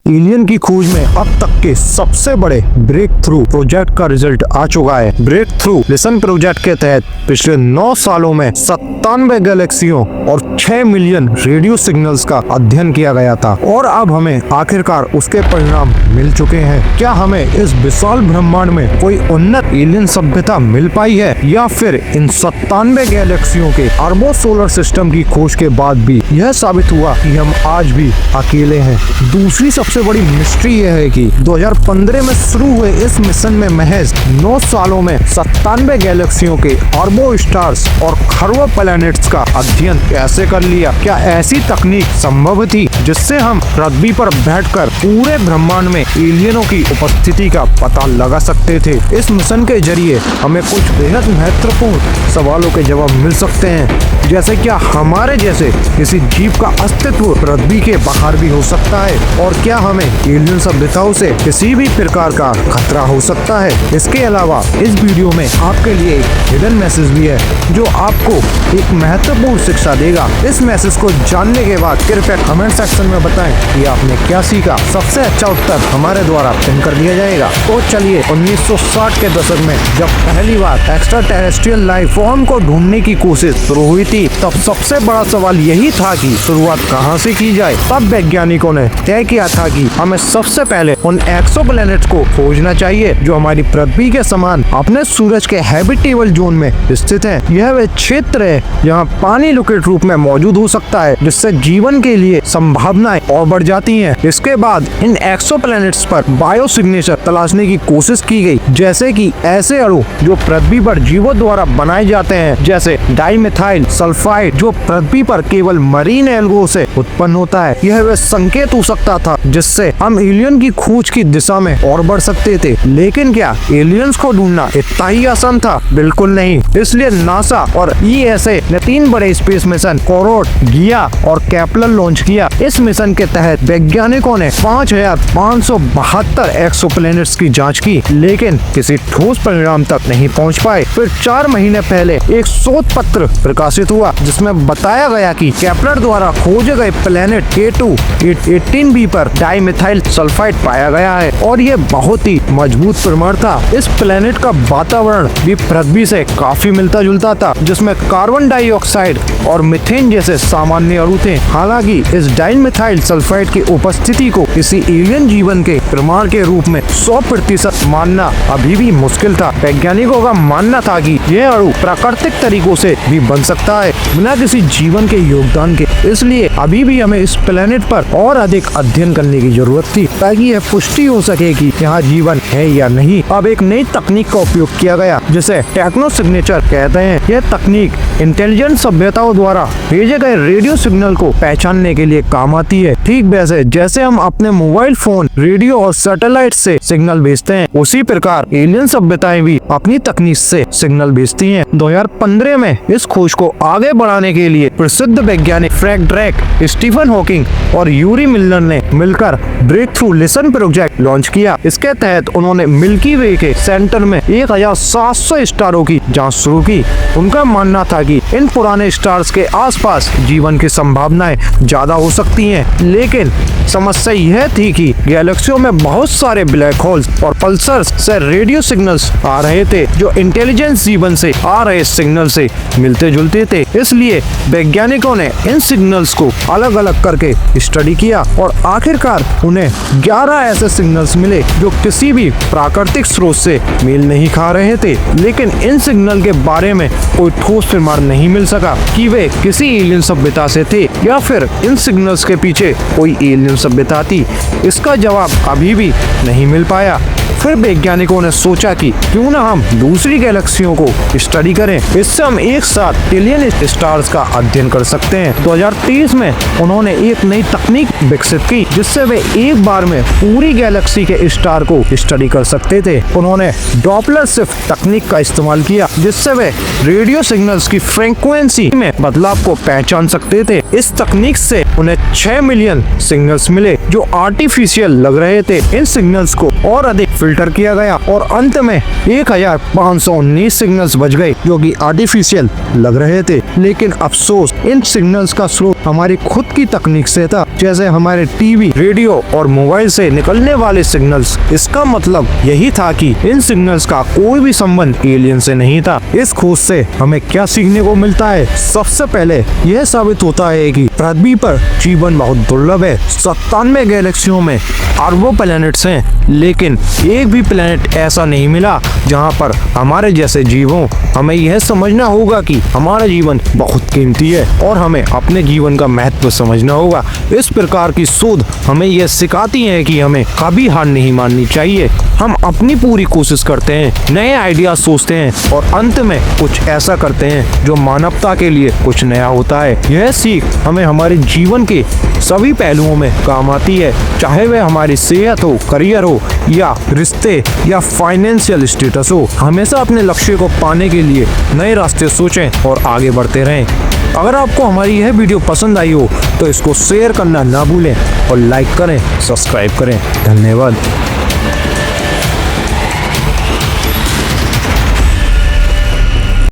Alien की खोज में अब तक के सबसे बड़े ब्रेक थ्रू प्रोजेक्ट का रिजल्ट आ चुका है। ब्रेक थ्रू लिसन प्रोजेक्ट के तहत पिछले 9 सालों में 97 गैलेक्सियों और 6 मिलियन रेडियो सिग्नल्स का अध्ययन किया गया था और अब हमें आखिरकार उसके परिणाम मिल चुके हैं। क्या हमें इस विशाल ब्रह्मांड में कोई उन्नत एलियन सभ्यता मिल पाई है या फिर इन 97 गैलेक्सियों के अरबों सोलर सिस्टम की खोज के बाद भी यह साबित हुआ कि हम आज भी अकेले हैं। दूसरी सबसे बड़ी मिस्ट्री यह है कि 2015 में शुरू हुए इस मिशन में महज 9 सालों में 97 गैलेक्सियों के अरबों स्टार्स और खरबों प्लैनेट्स का अध्ययन कैसे कर लिया। क्या ऐसी तकनीक संभव थी जिससे हम पृथ्वी पर बैठकर पूरे ब्रह्मांड में एलियनों की उपस्थिति का पता लगा सकते थे। इस मिशन के जरिए हमें कुछ बेहद महत्वपूर्ण सवालों के जवाब मिल सकते हैं, जैसे क्या हमारे जैसे किसी जीव का अस्तित्व पृथ्वी के बाहर भी हो सकता है और क्या हमें एलियन सभ्यताओं से किसी भी प्रकार का खतरा हो सकता है। इसके अलावा इस वीडियो में आपके लिए एक हिडन मैसेज भी है जो आपको एक महत्वपूर्ण शिक्षा देगा। इस मैसेज को जानने के बाद कृपया कमेंट सेक्शन में बताएं कि आपने क्या सीखा। सबसे अच्छा उत्तर हमारे द्वारा पिन कर दिया जाएगा। तो चलिए 1960 के दशक में जब पहली बार एक्स्ट्रा टेरेस्ट्रियल लाइफ फॉर्म को ढूंढने की कोशिश शुरू हुई थी, तब सबसे बड़ा सवाल यही था कि शुरुआत कहां से की जाए। तब वैज्ञानिकों ने तय किया था कि हमें सबसे पहले उन एक्सोप्लैनेट्स को खोजना चाहिए जो हमारी पृथ्वी के समान अपने सूरज के हैबिटेबल जोन में स्थित हैं। यह वे क्षेत्र है जहां पानी लिक्विड रूप में मौजूद हो सकता है, जिससे जीवन के लिए संभावनाएं और बढ़ जाती हैं। इसके बाद इन एक्सोप्लैनेट्स पर बायो सिग्नेचर तलाशने की कोशिश की गई, जैसे कि ऐसे अणु जो पृथ्वी पर जीवों द्वारा बनाए जाते हैं, जैसे डाइमिथाइल सल्फाइड जो पृथ्वी पर केवल मरीन एल्गो से उत्पन्न होता है। यह वह संकेत हो सकता था जिससे हम एलियन की खोज की दिशा में और बढ़ सकते थे। लेकिन क्या एलियंस को ढूंढना इतना ही आसान था? बिल्कुल नहीं। इसलिए नासा और ईएसए ने 3 बड़े स्पेस मिशन कोरोट, गिया और केपलर लॉन्च किया। इस मिशन के तहत वैज्ञानिकों ने 5572 एक्सोप्लैनेट्स की जांच की, लेकिन किसी ठोस परिणाम तक नहीं पहुंच पाए। फिर 4 महीने पहले एक शोध पत्र प्रकाशित हुआ जिसमें बताया गया कि केपलर द्वारा खोजे गए प्लैनेट K2 18b पर डाइमिथाइल सल्फाइड पाया गया है और यह बहुत ही मजबूत प्रमाण था। इस प्लैनेट का वातावरण भी पृथ्वी से काफी मिलता जुलता था, जिसमें कार्बन डाइऑक्साइड और मीथेन जैसे सामान्य अणु थे। हालांकि इस डाइमिथाइल सल्फाइड की उपस्थिति को किसी एलियन जीवन के प्रमाण के रूप में 100% मानना अभी भी मुश्किल था। वैज्ञानिकों का मानना था कि यह अणु प्राकृतिक तरीकों से भी बन सकता है बिना किसी जीवन के योगदान के। इसलिए अभी भी हमें इस प्लेनेट पर और अधिक अध्ययन करने की जरूरत थी ताकि यह पुष्टि हो सके कि यहाँ जीवन है या नहीं। अब एक नई तकनीक का उपयोग किया गया जिसे टेक्नो सिग्नेचर कहते हैं। यह तकनीक इंटेलिजेंट सभ्यताओं द्वारा भेजे गए रेडियो सिग्नल को पहचानने के लिए काम आती है। ठीक वैसे जैसे हम अपने मोबाइल फोन, रेडियो और सैटेलाइट से सिग्नल भेजते हैं, उसी प्रकार एलियन सभ्यताएं भी अपनी तकनीक से सिग्नल भेजती हैं। 2015 में इस खोज को आगे बढ़ाने के लिए प्रसिद्ध वैज्ञानिक फ्रैंक ड्रेक, स्टीफन हॉकिंग और यूरी मिलर ने मिलकर breakthrough listen project launch किया। इसके तहत उन्होंने मिल्की वे के सेंटर में 1700 स्टारों की जांच शुरू की। उनका मानना था कि इन पुराने स्टार्स के आसपास जीवन की संभावनाएं ज्यादा हो सकती हैं, लेकिन समस्या यह थी कि गैलेक्सियों में बहुत सारे ब्लैक होल्स और पल्सर्स से रेडियो सिग्नल्स आ रहे थे जो इंटेलिजेंस जीवन से आ रहे सिग्नल से मिलते जुलते थे। इसलिए वैज्ञानिकों ने इन सिग्नल्स को अलग अलग करके स्टडी किया और आखिरकार उन्हें 11 ऐसे सिग्नल्स मिले जो किसी भी प्राकृतिक स्रोत से मेल नहीं खा रहे थे। लेकिन इन सिग्नल के बारे में कोई ठोस प्रमाण नहीं मिल सका कि वे किसी एलियन सभ्यता से थे या फिर इन सिग्नल्स के पीछे कोई एलियन सभ्यता थी। इसका जवाब अभी भी नहीं मिल पाया। फिर वैज्ञानिकों ने सोचा कि क्यों ना हम दूसरी गैलेक्सियों को स्टडी करें, इससे हम एक साथ ट्रिलियन स्टार्स का अध्ययन कर सकते हैं। 2030 में उन्होंने एक नई तकनीक विकसित की जिससे वे एक बार में पूरी गैलेक्सी के स्टार को स्टडी कर सकते थे। उन्होंने डॉपलर शिफ्ट तकनीक का इस्तेमाल किया जिससे वे रेडियो सिग्नल्स की फ्रीक्वेंसी में बदलाव को पहचान सकते थे। इस तकनीक से उन्हें 6 मिलियन सिग्नल्स मिले जो आर्टिफिशियल लग रहे थे। इन सिग्नल्स को और अधिक फिल्टर किया गया और अंत में 1519 सिग्नल्स बच गए जो कि आर्टिफिशियल लग रहे थे। लेकिन अफसोस इन सिग्नल्स का स्रोत हमारी खुद की तकनीक से था, जैसे हमारे टीवी, रेडियो और मोबाइल से निकलने वाले सिग्नल्स। इसका मतलब यही था कि इन सिग्नल्स का कोई भी संबंध एलियन से नहीं था। इस खोज से हमें क्या सीखने को मिलता है? सबसे पहले यह साबित होता है कि पृथ्वी पर जीवन बहुत दुर्लभ है। 97 गैलेक्सियों में अरबों प्लैनेट्स हैं, लेकिन एक भी प्लैनेट ऐसा नहीं मिला जहां पर हमारे जैसे जीव हों। हमें यह समझना होगा कि हमारा जीवन बहुत कीमती है और हमें अपने जीवन का महत्व समझना होगा। इस प्रकार की शोध हमें यह सिखाती है कि हमें कभी हार नहीं माननी चाहिए। हम अपनी पूरी कोशिश करते हैं, नए आइडिया सोचते हैं और अंत में कुछ ऐसा करते हैं जो मानवता के लिए कुछ नया होता है। यह सीख हमें हमारे जीवन के सभी पहलुओं में काम आती है, चाहे वह हमारी सेहत हो, करियर हो या रिश्ते या फाइनेंशियल स्टेटस हो। हमेशा अपने लक्ष्य को पाने के लिए नए रास्ते सोचें और आगे बढ़ते रहें। अगर आपको हमारी यह वीडियो पसंद आई हो तो इसको शेयर करना ना भूलें और लाइक करें, सब्सक्राइब करें। धन्यवाद।